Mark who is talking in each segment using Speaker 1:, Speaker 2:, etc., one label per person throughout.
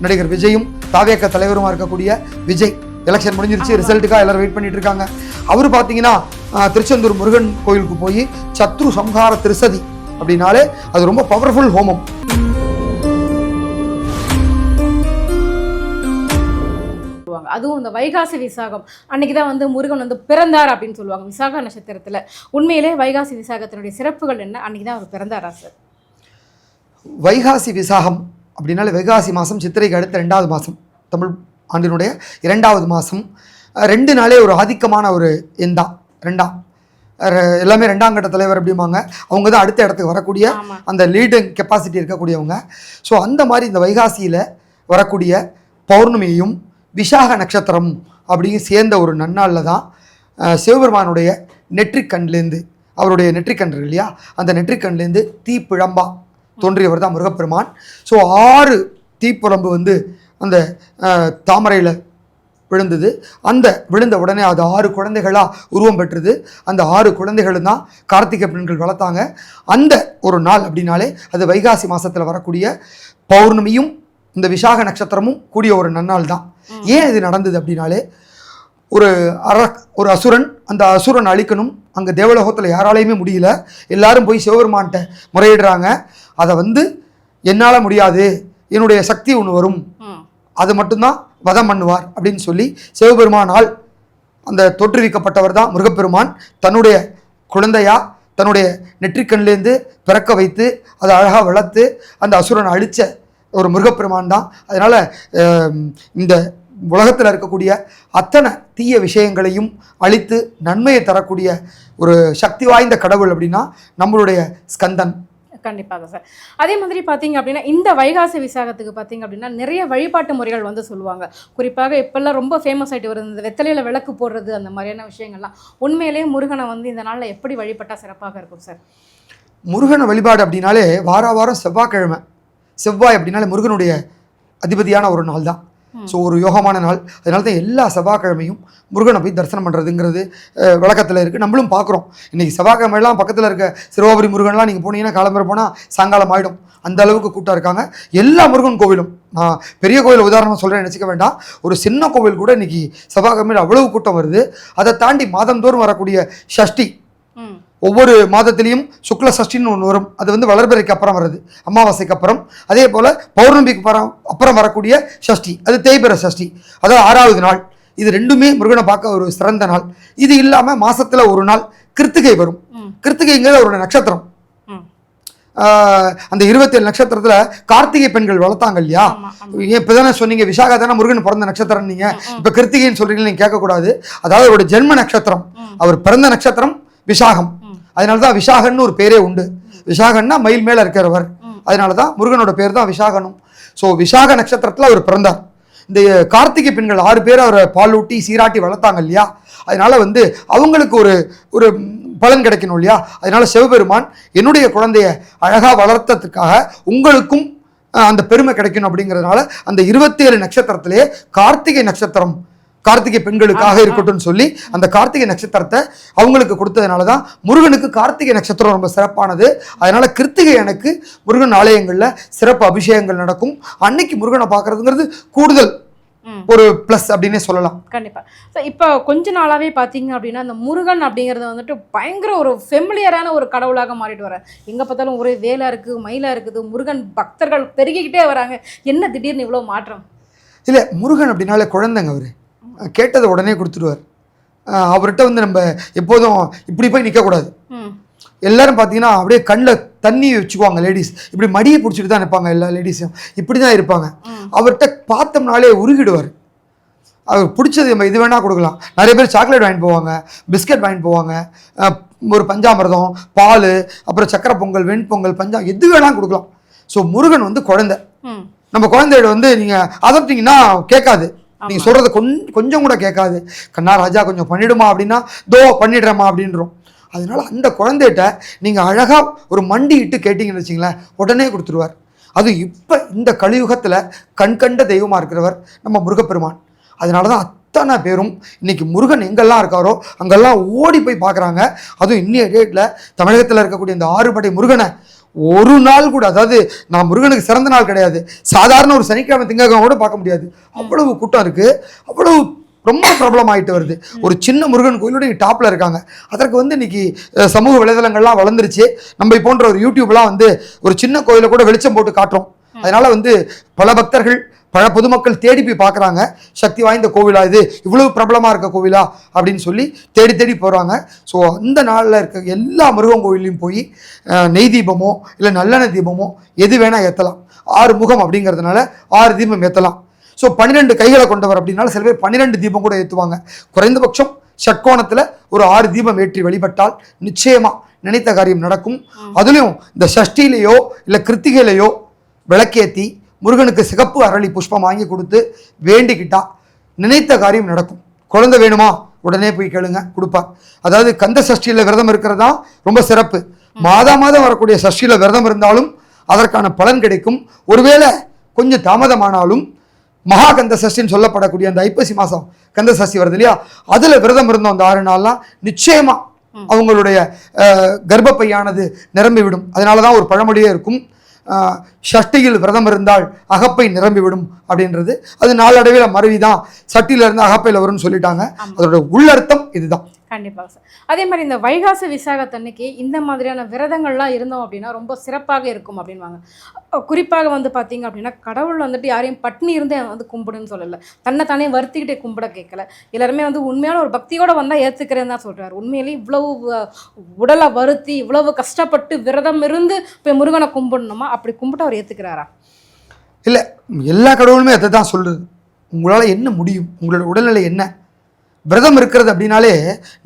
Speaker 1: நடிகர் விஜயும் தாவேக தலைவருமா இருக்கக்கூடிய விஜய் எலெக்ஷன் முடிஞ்சிருச்சு, ரிசல்ட்டுக்காக எல்லாரும் வெயிட் பண்ணிட்டு இருக்காங்க. அவர் பார்த்தீங்கன்னா திருச்செந்தூர் முருகன் கோயிலுக்கு போய் சத்ரு சம்ஹார திருசதி அப்படின்னாலே அது ரொம்ப பவர்ஃபுல் ஹோமம்.
Speaker 2: அதுவும் இந்த வைகாசி விசாகம் அன்னைக்கு தான் வந்து முருகன் வந்து பிறந்தார் அப்படின்னு சொல்லுவாங்க விசாக நட்சத்திரத்தில். உண்மையிலே வைகாசி விசாகத்தினுடைய சிறப்புகள் என்ன? அன்னைக்கு தான் அவர் பிறந்தாரா சார்?
Speaker 1: வைகாசி விசாகம் அப்படின்னாலே வைகாசி மாதம் சித்திரைக்கு அடுத்த 2வது மாதம், தமிழ் ஆண்டினுடைய 2வது மாதம். 2 நாளே ஒரு ஆதிக்கமான ஒரு எண்தான். எல்லாமே 2ஆம் கட்ட தலைவர் அப்படிம்பாங்க. அவங்க தான் அடுத்த இடத்துக்கு வரக்கூடிய அந்த லீடிங் கெப்பாசிட்டி இருக்கக்கூடியவங்க. ஸோ அந்த மாதிரி இந்த வைகாசியில் வரக்கூடிய பௌர்ணமியையும் விசாக நட்சத்திரம் அப்படிங்க சேர்ந்த ஒரு நன்னாளில் தான் சிவபெருமானுடைய நெற்றிக்கண்லேருந்து, அவருடைய நெற்றிக்கண் இருக்கு இல்லையா, அந்த நெற்றிக்கண்லேருந்து தீப்பிழம்பா தோன்றியவர் தான் முருகப்பெருமான். ஸோ 6 தீப்புழம்பு வந்து அந்த தாமரையில் விழுந்தது. அந்த விழுந்த உடனே அது 6 குழந்தைகளாக உருவம் பெற்றது. அந்த 6 குழந்தைகளும் தான் கார்த்திகை பெண்கள் வளர்த்தாங்க. அந்த ஒரு நாள் அப்படின்னாலே அது வைகாசி மாதத்தில் வரக்கூடிய பௌர்ணமியும் இந்த விசாக நட்சத்திரமும் கூடிய ஒரு நன்னாள் தான். ஏன் இது நடந்தது அப்படின்னாலே, ஒரு அசுரன், அந்த அசுரன் அழிக்கணும். அங்கே தேவலோகத்தில் யாராலையுமே முடியல. எல்லாரும் போய் சிவபெருமான்கிட்ட முறையிடுறாங்க. அதை வந்து என்னால் முடியாது, என்னுடைய சக்தி ஒன்று வரும், அது மட்டும்தான் வதம் பண்ணுவார் அப்படின்னு சொல்லி சிவபெருமானால் அந்த தோற்றுவிக்கப்பட்டவர் தான் முருகப்பெருமான். தன்னுடைய குழந்தையா தன்னுடைய நெற்றிக்கண்லேருந்து பிறக்க வைத்து அதை அழகாக வளர்த்து அந்த அசுரனை அழித்த ஒரு முருகப்பெருமான் தான். அதனால் இந்த உலகத்தில் இருக்கக்கூடிய அத்தனை தீய விஷயங்களையும் அழித்து நன்மையை தரக்கூடிய ஒரு சக்தி வாய்ந்த கடவுள் அப்படின்னா நம்மளுடைய ஸ்கந்தன்.
Speaker 2: கண்டிப்பாக சார். அதே மாதிரி பார்த்தீங்க அப்படின்னா இந்த வைகாசி விசாகத்துக்கு பார்த்தீங்க அப்படின்னா நிறைய வழிபாட்டு முறைகள் வந்து சொல்லுவாங்க. குறிப்பாக இப்போல்லாம் ரொம்ப ஃபேமஸ் ஆகிட்டு வருது இந்த வெத்தலையில் விளக்கு போடுறது, அந்த மாதிரியான விஷயங்கள்லாம். உண்மையிலேயே முருகனை வந்து இந்த நாளில் எப்படி வழிபட்டால் சிறப்பாக இருக்கும் சார்?
Speaker 1: முருகனை வழிபாடு அப்படின்னாலே வாரம் செவ்வாய்க்கிழமை, செவ்வாய் அப்படின்னாலே முருகனுடைய அதிபதியான ஒரு நாள் தான். ஸோ ஒரு யோகமான நாள். அதனால தான் எல்லா செவ்வாய்க்கிழமையும் முருகனை போய் தரிசனம் பண்ணுறதுங்கிறது வழக்கத்தில் இருக்குது. நம்மளும் பார்க்குறோம். இன்றைக்கி செவ்வாய்க்கிழமையெல்லாம் பக்கத்தில் இருக்க சிறுவாபுரி முருகன்லாம் நீங்கள் போனீங்கன்னா காலம்பரை போனால் சாயங்காலம் ஆகிடும். அந்த அளவுக்கு கூட்டம் இருக்காங்க எல்லா முருகன் கோவிலும். நான் பெரிய கோவில் உதாரணமாக சொல்கிறேன் நினச்சிக்க வேண்டாம். ஒரு சின்ன கோவில் கூட இன்றைக்கி செவ்வாய்க்கிழமையில் அவ்வளவு கூட்டம் வருது. அதை தாண்டி மாதந்தோறும் வரக்கூடிய ஷஷ்டி, ஒவ்வொரு மாதத்திலையும் சுக்ல சஷ்டின்னு ஒன்று வரும். அது வந்து வளர்பிறைக்கு அப்புறம் வருது, அமாவாசைக்கு அப்புறம். அதே போல் பௌர்ணமிக்கு அப்புறம் வரக்கூடிய சஷ்டி, அது தேய்பிறை சஷ்டி, அதாவது 6வது நாள். இது 2மே முருகனை பார்க்க ஒரு சிறந்த நாள். இது இல்லாமல் மாதத்தில் ஒரு நாள் கிருத்திகை வரும். கிருத்திகைங்கிறது அவருடைய நட்சத்திரம். அந்த 27 நட்சத்திரத்தில் கார்த்திகை பெண்கள் வளர்த்தாங்க இல்லையா? இப்போ தானே சொன்னீங்க விசாகா தானே முருகன் பிறந்த நட்சத்திரம். நீங்கள் இப்போ கிருத்திகைன்னு சொல்கிறீங்க, நீங்கள் கேட்கக்கூடாது. அதாவது அவருடைய ஜென்ம நட்சத்திரம், அவர் பிறந்த நட்சத்திரம் விசாகம். அதனால தான் விசாகன்னு ஒரு பேரே உண்டு. விசாகன்னா மயில் மேலே இருக்கிறவர். அதனால தான் முருகனோட பேர் தான் விசாகனும். ஸோ விசாக நட்சத்திரத்தில் அவர் பிறந்தார். இந்த கார்த்திகை பெண்கள் 6 பேர் அவரை பாலூட்டி சீராட்டி வளர்த்தாங்க இல்லையா? அதனால வந்து அவங்களுக்கு ஒரு பலன் கிடைக்கணும் இல்லையா? அதனால சிவபெருமான் என்னுடைய குழந்தைய அழகாக வளர்த்ததுக்காக உங்களுக்கும் அந்த பெருமை கிடைக்கணும் அப்படிங்கிறதுனால அந்த 27 நட்சத்திரத்திலேயே கார்த்திகை நட்சத்திரம் கார்த்திகை பெண்களுக்காக இருக்கட்டும் சொல்லி அந்த கார்த்திகை நட்சத்திரத்தை அவங்களுக்கு கொடுத்ததுனால தான் முருகனுக்கு கார்த்திகை நட்சத்திரம் ரொம்ப சிறப்பானது. அதனால கிருத்திகை எனக்கு முருகன் ஆலயங்களில் சிறப்பு அபிஷேகங்கள் நடக்கும். அன்னைக்கு முருகனை பார்க்கறதுங்கிறது கூடுதல் ஒரு பிளஸ் அப்படின்னே சொல்லலாம்.
Speaker 2: கண்டிப்பா. இப்போ கொஞ்ச நாளாவே பார்த்தீங்க அப்படின்னா அந்த முருகன் அப்படிங்கிறது வந்துட்டு பயங்கர ஒரு ஃபெமிலியரான ஒரு கடவுளாக மாறிட்டு வர. எங்க பார்த்தாலும் ஒரே வேலா இருக்குது, மயிலா இருக்குது, முருகன் பக்தர்கள் பெருகிக்கிட்டே வராங்க. என்ன திடீர்னு இவ்வளோ மாற்றம்?
Speaker 1: இல்லை, முருகன் அப்படின்னாலே குழந்தைங்க. அவர் கேட்டதை உடனே கொடுத்துடுவார். அவர்கிட்ட வந்து நம்ம எப்போதும் இப்படி போய் நிற்கக்கூடாது. எல்லாரும் பார்த்தீங்கன்னா அப்படியே கண்ணில் தண்ணி வச்சுக்குவாங்க லேடிஸ். இப்படி மடியை பிடிச்சிட்டு தான் நிற்பாங்க. எல்லா லேடிஸும் இப்படி தான் இருப்பாங்க. அவர்கிட்ட பார்த்தோம்னாலே உருகிடுவார். அவர் பிடிச்சது நம்ம இது வேணால் கொடுக்கலாம். நிறைய பேர் சாக்லேட் வாங்கிட்டு போவாங்க, பிஸ்கட் வாங்கிட்டு போவாங்க, ஒரு பஞ்சாமிரதம், பால், அப்புறம் சக்கரை பொங்கல், வெண்பொங்கல், எது வேணாலும் கொடுக்கலாம். ஸோ முருகன் வந்து குழந்தை. நம்ம குழந்தையோட வந்து நீங்கள் அதட்டிங்கன்னா கேட்காது. நீங்கள் சொல்கிறத கொஞ்சம் கூட கேட்காது. கண்ணா ராஜா கொஞ்சம் பண்ணிடுமா அப்படின்னா தோ பண்ணிடுறேம்மா அப்படின்றோம். அதனால அந்த குழந்தைகிட்ட நீங்கள் அழகாக ஒரு மண்டி இட்டு கேட்டிங்கன்னு வச்சிங்களேன், உடனே கொடுத்துருவார். அதுவும் இப்போ இந்த கலியுகத்தில் கண்கண்ட தெய்வமாக இருக்கிறவர் நம்ம முருகப்பெருமான். அதனால தான் அத்தனை பேரும் இன்றைக்கி முருகன் எங்கெல்லாம் இருக்காரோ அங்கெல்லாம் ஓடி போய் பார்க்குறாங்க. அதுவும் இன்னைய டேட்டில் தமிழகத்தில் இருக்கக்கூடிய இந்த 6 படை முருகனை ஒரு நாள் கூட, அதாவது நான் முருகனுக்கு சிறந்த நாள் கிடையாது, சாதாரண ஒரு சனிக்கிழமை திங்கக்கிழமை கூட பார்க்க முடியாது, அவ்வளவு கூட்டம் இருக்குது, அவ்வளவு ரொம்ப பிரபலம் ஆகிட்டு வருது. ஒரு சின்ன முருகன் கோயிலோட டாப்பில் இருக்காங்க. அதற்கு வந்து இன்னைக்கு சமூக வலைதளங்கள்லாம் வளர்ந்துருச்சு. நம்ம போன்ற ஒரு யூடியூப்லாம் வந்து ஒரு சின்ன கோயிலை கூட வெளிச்சம் போட்டு காட்டுறோம். அதனால வந்து பல பக்தர்கள் பல பொதுமக்கள் தேடி போய் பார்க்குறாங்க, சக்தி வாய்ந்த கோவிலா இது, இவ்வளவு பிரபலமாக இருக்க கோவிலா அப்படின்னு சொல்லி தேடி தேடி போகிறாங்க. ஸோ அந்த நாளில் இருக்க எல்லா முருகன் கோவிலையும் போய் நெய் தீபமோ இல்லை நல்லெண்ணெய் தீபமோ எது வேணால் ஏற்றலாம். 6 முகம் அப்படிங்கிறதுனால 6 தீபம் ஏற்றலாம். ஸோ 12 கைகளை கொண்டவர் அப்படின்னால சில பேர் 12 தீபம் கூட ஏற்றுவாங்க. குறைந்தபட்சம் ஷட்கோணத்தில் ஒரு 6 தீபம் ஏற்றி வழிபட்டால் நிச்சயமாக நினைத்த காரியம் நடக்கும். அதுலேயும் இந்த சஷ்டியிலையோ இல்லை கிருத்திகையிலையோ விளக்கேற்றி முருகனுக்கு சிகப்பு அரளி புஷ்பம் வாங்கி கொடுத்து வேண்டிக்கிட்டா நினைத்த காரியம் நடக்கும். குழந்தை வேணுமா உடனே போய் கேளுங்க, கொடுப்பார். அதாவது கந்த சஷ்டியில் விரதம் இருக்கிறது தான் ரொம்ப சிறப்பு. மாதம் வரக்கூடிய சஷ்டியில் விரதம் இருந்தாலும் அதற்கான பலன் கிடைக்கும். ஒருவேளை கொஞ்சம் தாமதமானாலும் மகா கந்த சஷ்டின்னு சொல்லப்படக்கூடிய அந்த ஐப்பசி மாதம் கந்த சஷ்டி வருது இல்லையா, அதில் விரதம் இருந்தோம் அந்த 6 நாள்லாம் நிச்சயமாக அவங்களுடைய கர்ப்பப்பையானது நிரம்பிவிடும். அதனால தான் ஒரு பழமொழியே இருக்கும், ஷஷ்டியில் விரதம் இருந்தால் அகப்பை நிரம்பிவிடும் அப்படின்றது. அது நாளடைவில் மருவிதான் சட்டியிலிருந்து அகப்பையில் வரும்னு சொல்லிட்டாங்க. அதோட உள்ளர்த்தம் இதுதான்.
Speaker 2: கண்டிப்பாக சார். அதே மாதிரி இந்த வைகாசி விசாகத்தன்னைக்கு இந்த மாதிரியான விரதங்கள்லாம் இருந்தோம் அப்படின்னா ரொம்ப சிறப்பாக இருக்கும் அப்படின்வாங்க. குறிப்பாக வந்து பார்த்தீங்க அப்படின்னா கடவுள் வந்துட்டு யாரையும் பட்னி இருந்தே வந்து கும்பிடுன்னு சொல்லலை, தன்னை தானே வருத்திக்கிட்டே கும்பிட கேட்கல. எல்லாருமே வந்து உண்மையான ஒரு பக்தியோடு வந்தால் ஏற்றுக்கிறேன்னு தான் சொல்கிறார். உண்மையிலேயே இவ்வளவு உடலை வருத்தி இவ்வளவு கஷ்டப்பட்டு விரதம் இருந்து போய் முருகனை கும்பிடணுமா? அப்படி கும்பிட்டு அவர் ஏற்றுக்கிறாரா?
Speaker 1: இல்லை, எல்லா கடவுளுமே அதை தான் சொல்கிறது. உங்களால் என்ன முடியும், உங்களோட உடல்நிலை என்ன. விரதம் இருக்கிறது அப்படின்னாலே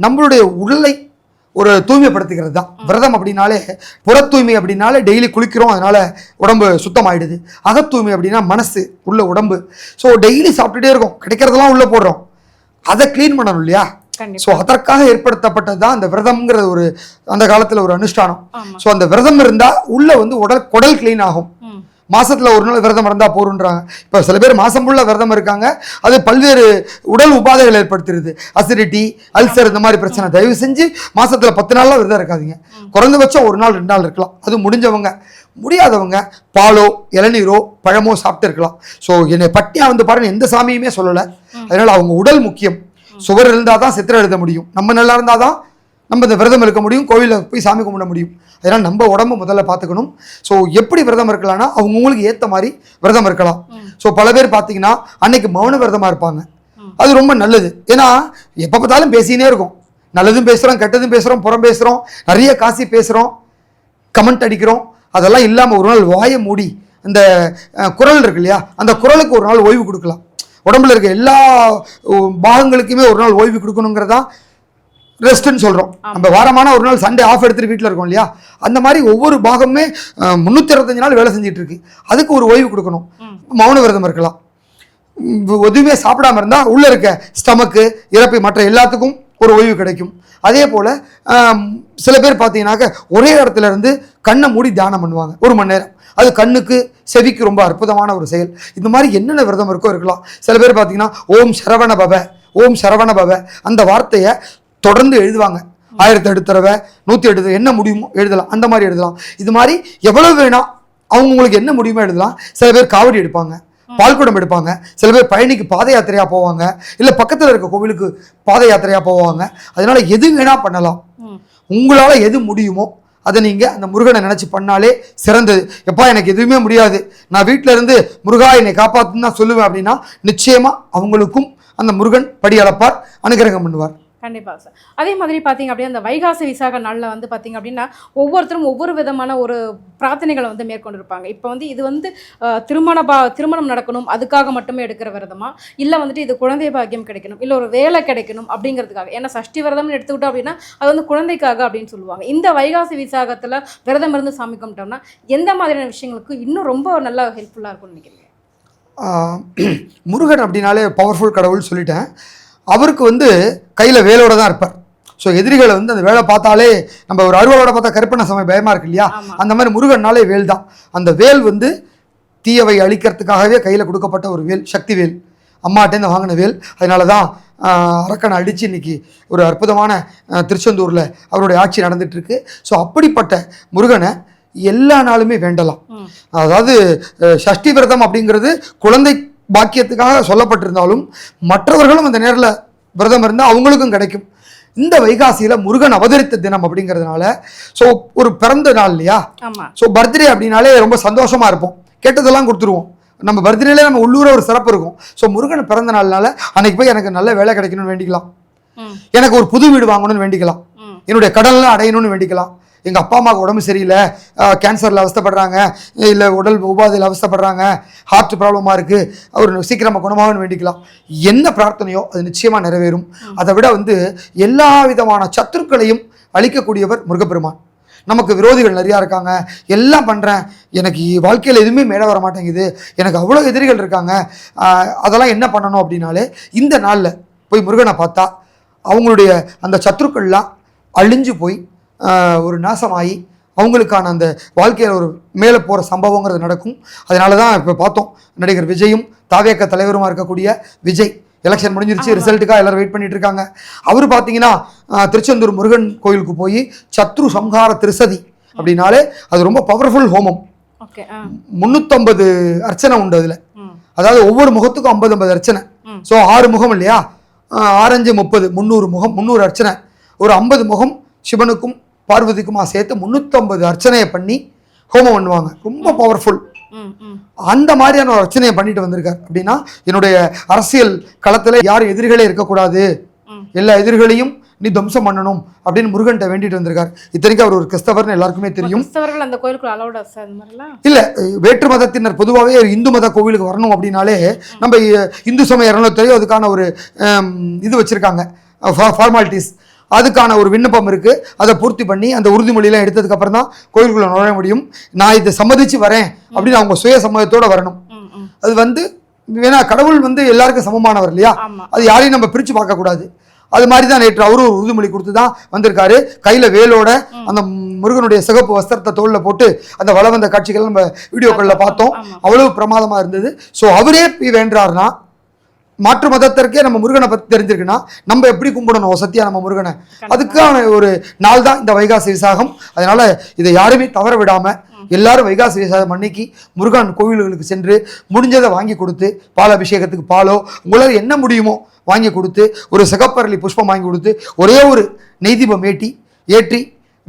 Speaker 1: நம்மளுடைய உடலை ஒரு தூய்மைப்படுத்துகிறது தான் விரதம் அப்படின்னாலே. புற தூய்மை அப்படின்னாலே டெய்லி குளிக்கிறோம், அதனால் உடம்பு சுத்தமாயிடுது. அகத்தூய்மை அப்படின்னா மனசு, உள்ள உடம்பு. ஸோ டெய்லி சாப்பிட்டுட்டே இருக்கோம், கிடைக்கிறதெல்லாம் உள்ளே போடுறோம், அதை க்ளீன் பண்ணணும் இல்லையா? ஸோ அதற்காக ஏற்படுத்தப்பட்டது தான் அந்த விரதம்ங்கிற ஒரு அந்த காலத்தில் ஒரு அனுஷ்டானம். ஸோ அந்த விரதம் இருந்தால் உள்ள வந்து குடல் க்ளீன் ஆகும். மாசத்துல ஒரு நாள் விரதம் இருந்தால் போருன்றாங்க. இப்போ சில பேர் மாசம் ஃபுல்லாக விரதம் இருக்காங்க, அது பல்வேறு உடல் உபாதைகள் ஏற்படுத்துறது, அசிடிட்டி, அல்சர், இந்த மாதிரி பிரச்சனை. தயவு செஞ்சு மாசத்துல 10 நாள்லாம் விரதம் இருக்காதீங்க. குறைந்தபட்சம் 1 நாள் 2 நாள் இருக்கலாம். அது முடிஞ்சவங்க. முடியாதவங்க பாலோ இளநீரோ பழமோ சாப்பிட்டு இருக்கலாம். ஸோ என்னை பட்டியா வந்து பாருங்க, எந்த சாமியுமே சொல்லலை. அதனால அவங்க உடல் முக்கியம். சுவர் இருந்தால் தான் சித்திரம் எழுத முடியும், நம்ம நல்லா இருந்தால் தான் நம்ம இந்த விரதம் இருக்க முடியும், கோவிலில் போய் சாமி கும்பிட முடியும். அதனால் நம்ம உடம்பு முதல்ல பார்த்துக்கணும். ஸோ எப்படி விரதம் இருக்கலாம்னா அவங்கவுங்களுக்கு ஏற்ற மாதிரி விரதம் இருக்கலாம். ஸோ பல பேர் பார்த்தீங்கன்னா அன்னைக்கு மௌன விரதமாக இருப்பாங்க. அது ரொம்ப நல்லது. ஏன்னா எப்போ பார்த்தாலும் பேசினே இருக்கும், நல்லதும் பேசுகிறோம், கெட்டதும் பேசுகிறோம், புறம் பேசுகிறோம், நிறைய காசி பேசுகிறோம், கமெண்ட் அடிக்கிறோம். அதெல்லாம் இல்லாமல் ஒரு நாள் வாயை மூடி அந்த குரல் இருக்கு இல்லையா, அந்த குரலுக்கு ஒரு நாள் ஓய்வு கொடுக்கலாம். உடம்புல இருக்க எல்லா பாகங்களுக்குமே ஒரு நாள் ஓய்வு கொடுக்கணுங்கிறதா ரெஸ்ட்னு சொல்கிறோம். நம்ம வாரமான ஒரு நாள் சண்டே ஆஃப் எடுத்துகிட்டு வீட்டில் இருக்கோம் இல்லையா, அந்த மாதிரி ஒவ்வொரு பாகமே 365 நாள் வேலை செஞ்சுட்டு இருக்கு. அதுக்கு ஒரு ஓய்வு கொடுக்கணும். மௌன விரதம் இருக்கலாம். எதுவுமே சாப்பிடாம இருந்தால் உள்ளே இருக்க ஸ்டமக்கு, இறப்பை, மற்ற எல்லாத்துக்கும் ஒரு ஓய்வு கிடைக்கும். அதே போல் சில பேர் பார்த்தீங்கன்னாக்க ஒரே இடத்துல இருந்து கண்ணை மூடி தியானம் பண்ணுவாங்க 1 மணி நேரம். அது கண்ணுக்கு செவிக்கு ரொம்ப அற்புதமான ஒரு செயல். இந்த மாதிரி என்னென்ன விரதம் இருக்கோ இருக்கலாம். சில பேர் பார்த்தீங்கன்னா ஓம் சரவண பவ, ஓம் சரவண பவ அந்த வார்த்தையை தொடர்ந்து எழுதுவாங்க. 1008 தடவை, 108 தடவை, என்ன முடியுமோ எழுதலாம். அந்த மாதிரி எழுதலாம். இது மாதிரி எவ்வளவு வேணா அவங்களுக்கு என்ன முடியுமோ எழுதலாம். சில பேர் காவடி எடுப்பாங்க, பால்குடம் எடுப்பாங்க, சில பேர் பயணிக்கு பாத யாத்திரையாக போவாங்க, இல்லை பக்கத்தில் இருக்க கோவிலுக்கு பாத யாத்திரையாக போவாங்க. அதனால எது வேணா பண்ணலாம். உங்களால் எது முடியுமோ அதை நீங்கள் அந்த முருகனை நினச்சி பண்ணாலே சிறந்தது. எப்பா எனக்கு எதுவுமே முடியாது, நான் வீட்டில் இருந்து முருகா என்னை காப்பாற்றுன்னு தான் சொல்லுவேன் அப்படின்னா நிச்சயமாக அவங்களுக்கும் அந்த முருகன் படி அளப்பார், அனுகிரகம் பண்ணுவார்.
Speaker 2: கண்டிப்பாக சார். அதே மாதிரி பார்த்தீங்க அப்படின்னா அந்த வைகாசி விசாக நாளில் வந்து பார்த்தீங்க அப்படின்னா ஒவ்வொருத்தரும் ஒவ்வொரு விதமான ஒரு பிரார்த்தனைகளை வந்து மேற்கொண்டிருப்பாங்க. இப்போ வந்து இது வந்து திருமணம் நடக்கணும் அதுக்காக மட்டுமே எடுக்கிற விரதமா, இல்லை வந்துட்டு இது குழந்தை பாக்கியம் கிடைக்கணும், இல்லை ஒரு வேலை கிடைக்கணும் அப்படிங்கிறதுக்காக. ஏன்னா சஷ்டி விரதம்னு எடுத்துக்கிட்டோம் அப்படின்னா அது வந்து குழந்தைக்காக அப்படின்னு சொல்லுவாங்க. இந்த வைகாசி விசாகத்தில் விரதம் இருந்து சாமி கும்பிட்டோம்னா எந்த மாதிரியான விஷயங்களுக்கு இன்னும் ரொம்ப நல்லா ஹெல்ப்ஃபுல்லாக இருக்கும்னு நினைக்கிறீங்க?
Speaker 1: முருகன் அப்படின்னாலே பவர்ஃபுல் கடவுள் சொல்லிட்டேன். அவருக்கு வந்து கையில் வேலோட தான் இருப்பார். ஸோ எதிரிகளை வந்து அந்த வேலை பார்த்தாலே நம்ம ஒரு அருவாளோட பார்த்தா கருப்பண்ண சமயம் பயமாக இருக்கு இல்லையா, அந்த மாதிரி முருகன்னாலே வேல் தான். அந்த வேல் வந்து தீயவை அழிக்கிறதுக்காகவே கையில் கொடுக்கப்பட்ட ஒரு வேல், சக்தி வேல், அம்மாட்டேருந்து வாங்கின வேல். அதனால தான் அரக்கனை அடித்து இன்றைக்கி ஒரு அற்புதமான திருச்செந்தூரில் அவருடைய ஆட்சி நடந்துகிட்ருக்கு. ஸோ அப்படிப்பட்ட முருகனை எல்லா நாளுமே வேண்டலாம். அதாவது சஷ்டி விரதம் அப்படிங்கிறது குழந்தை பாக்கியத்துக்காக சொல்லப்பட்டிருந்தாலும் மற்றவர்களும் அந்த நேரில் விரதம் இருந்தால் அவங்களுக்கும் கிடைக்கும். இந்த வைகாசியில் முருகன் அவதரித்த தினம் அப்படிங்கிறதுனால ஸோ ஒரு பிறந்த நாள் இல்லையா, ஸோ பர்த்டே அப்படின்னாலே ரொம்ப சந்தோஷமாக இருப்போம், கேட்டதெல்லாம் கொடுத்துருவோம். நம்ம பர்த்டேல நம்ம உள்ளூர ஒரு சிறப்பு இருக்கும். ஸோ முருகன் பிறந்த நாள்னால அன்னைக்கு போய் எனக்கு நல்ல வேலை கிடைக்கணும்னு வேண்டிக்கலாம், எனக்கு ஒரு புது வீடு வாங்கணும்னு வேண்டிக்கலாம், என்னுடைய கடன்லாம் அடையணும்னு வேண்டிக்கலாம், எங்கள் அப்பா அம்மாவுக்கு உடம்பு சரியில்லை, கேன்சரில் அவஸ்தைப்படுறாங்க, இல்லை உடல் உபாதையில் அவஸ்தைப்படுறாங்க, ஹார்ட் ப்ராப்ளமாக இருக்குது, அவர் சீக்கிரமாக குணமாகனு வேண்டிக்கலாம். என்ன பிரார்த்தனையோ அது நிச்சயமாக நிறைவேறும். அதை விட எல்லா விதமான சத்துருக்களையும் அழிக்கக்கூடியவர் முருகப்பெருமான். நமக்கு விரோதிகள் நிறையா இருக்காங்க, எல்லாம் பண்ணுறேன், எனக்கு வாழ்க்கையில் எதுவுமே மேலே வர மாட்டேங்குது, எனக்கு அவ்வளோ எதிரிகள் இருக்காங்க, அதெல்லாம் என்ன பண்ணணும் அப்படின்னாலே இந்த நாளில் போய் முருகனை பார்த்தா அவங்களுடைய அந்த சத்துருக்கள்லாம் அழிஞ்சு போய் ஒரு நாசமாகி அவங்களுக்கான அந்த வாழ்க்கையில் ஒரு மேலே போகிற சம்பவங்கிறது நடக்கும். அதனால தான் இப்போ பார்த்தோம், நடிகர் விஜயும் தாவேக தலைவருமாக இருக்கக்கூடிய விஜய் எலெக்ஷன் முடிஞ்சிருச்சு, ரிசல்ட்டுக்காக எல்லாரும் வெயிட் பண்ணிட்டு இருக்காங்க. அவர் பார்த்தீங்கன்னா திருச்செந்தூர் முருகன் கோயிலுக்கு போய் சத்ரு சம்ஹார திருசதி அப்படின்னாலே அது ரொம்ப பவர்ஃபுல் ஹோமம். 350 அர்ச்சனை உண்டு அதில், அதாவது ஒவ்வொரு முகத்துக்கும் 50 அர்ச்சனை. ஸோ 6 முகம் இல்லையா, 6 5 30 300 முகம், 300 அர்ச்சனை. ஒரு 50 முகம் சிவனுக்கும் பார்வதிக்குமா சேர்த்து 350 அர்ச்சனையை பண்ணி ஹோமம் பண்ணுவாங்க. ரொம்ப பவர்ஃபுல். அந்த மாதிரியான ஒரு அர்ச்சனையை பண்ணிட்டு வந்திருக்கார். அப்படின்னா என்னுடைய அரசியல் களத்தில் யாரும் எதிரிகளே இருக்கக்கூடாது, எல்லா எதிரிகளையும் நீ துவம்சம் பண்ணணும் அப்படின்னு முருகன்ட்ட வேண்டிட்டு வந்திருக்கார். இத்தனைக்கு அவர் ஒரு கிறிஸ்தவர்னு எல்லாருக்குமே தெரியும். இல்ல, வேற்று மதத்தினர் பொதுவாகவே ஒரு இந்து மத கோவிலுக்கு வரணும் அப்படின்னாலே நம்ம இந்து சமய அறநிலையத்துறை அதுக்கான ஒரு இது வச்சிருக்காங்க, ஃபார்மாலிட்டிஸ், அதுக்கான ஒரு விண்ணப்பம் இருக்குது. அதை பூர்த்தி பண்ணி அந்த உறுதிமொழியெல்லாம் எடுத்ததுக்கு அப்புறம் தான் கோயிலுக்குள்ள நுழைய முடியும். நான் இதை சம்மதிச்சு வரேன் அப்படின்னு அவங்க சுய சம்மதத்தோட வரணும். அது வேணா கடவுள் எல்லாருக்கும் சமமானவர் இல்லையா, அது யாரையும் நம்ம பிரித்து பார்க்கக்கூடாது. அது மாதிரி தான் நேற்று அவரும் ஒரு உறுதிமொழி கொடுத்து தான் வந்திருக்காரு. கையில் வேலோட அந்த முருகனுடைய சிகப்பு வஸ்திரத்தை தோளில் போட்டு அந்த வள வந்த காட்சிகள் நம்ம வீடியோக்களில் பார்த்தோம், அவ்வளவு பிரமாதமாக இருந்தது. ஸோ அவரே வேண்டார்னா மாற்று மதத்திற்கே நம்ம முருகனை பற்றி தெரிஞ்சிருக்குன்னா நம்ம எப்படி கும்பிடணும் சத்தியா நம்ம முருகனை, அதுக்கான ஒரு நாள் தான் இந்த வைகாசி விசாகம். அதனால இதை யாருமே தவற விடாம எல்லாரும் வைகாசி விசாகம் அன்னைக்கு முருகன் கோவில்களுக்கு சென்று முடிஞ்சதை வாங்கி கொடுத்து, பால் அபிஷேகத்துக்கு பாலோ உங்களால் என்ன முடியுமோ வாங்கி கொடுத்து, ஒரு சிகப்பரளி புஷ்பம் வாங்கி கொடுத்து, ஒரே ஒரு நெய்தீபம் ஏற்றி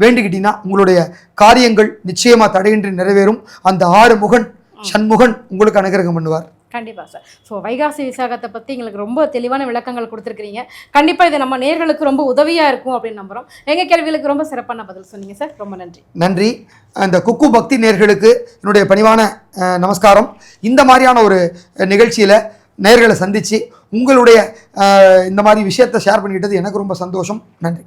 Speaker 1: வேண்டிக்கிட்டீங்கன்னா உங்களுடைய காரியங்கள் நிச்சயமா தடையின்றி நிறைவேறும். அந்த 6 முகன் சண்முகன் உங்களுக்கு அனுகிரகம் பண்ணுவார்.
Speaker 2: கண்டிப்பாக சார். ஸோ வைகாசி விசாகத்தை பற்றி எங்களுக்கு ரொம்ப தெளிவான விளக்கங்கள் கொடுத்துருக்கிறீங்க. கண்டிப்பாக இது நம்ம நேர்களுக்கு ரொம்ப உதவியாக இருக்கும் அப்படின்னு நம்புகிறோம். எங்கள் கேள்விகளுக்கு ரொம்ப சிறப்பான பதில் சொன்னீங்க சார், ரொம்ப நன்றி.
Speaker 1: நன்றி. அந்த குக்கு பக்தி நேர்களுக்கு என்னுடைய பணிவான நமஸ்காரம். இந்த மாதிரியான ஒரு நிகழ்ச்சியில் நேர்களை சந்தித்து உங்களுடைய இந்த மாதிரி விஷயத்தை ஷேர் பண்ணிக்கிட்டது எனக்கு ரொம்ப சந்தோஷம். நன்றி.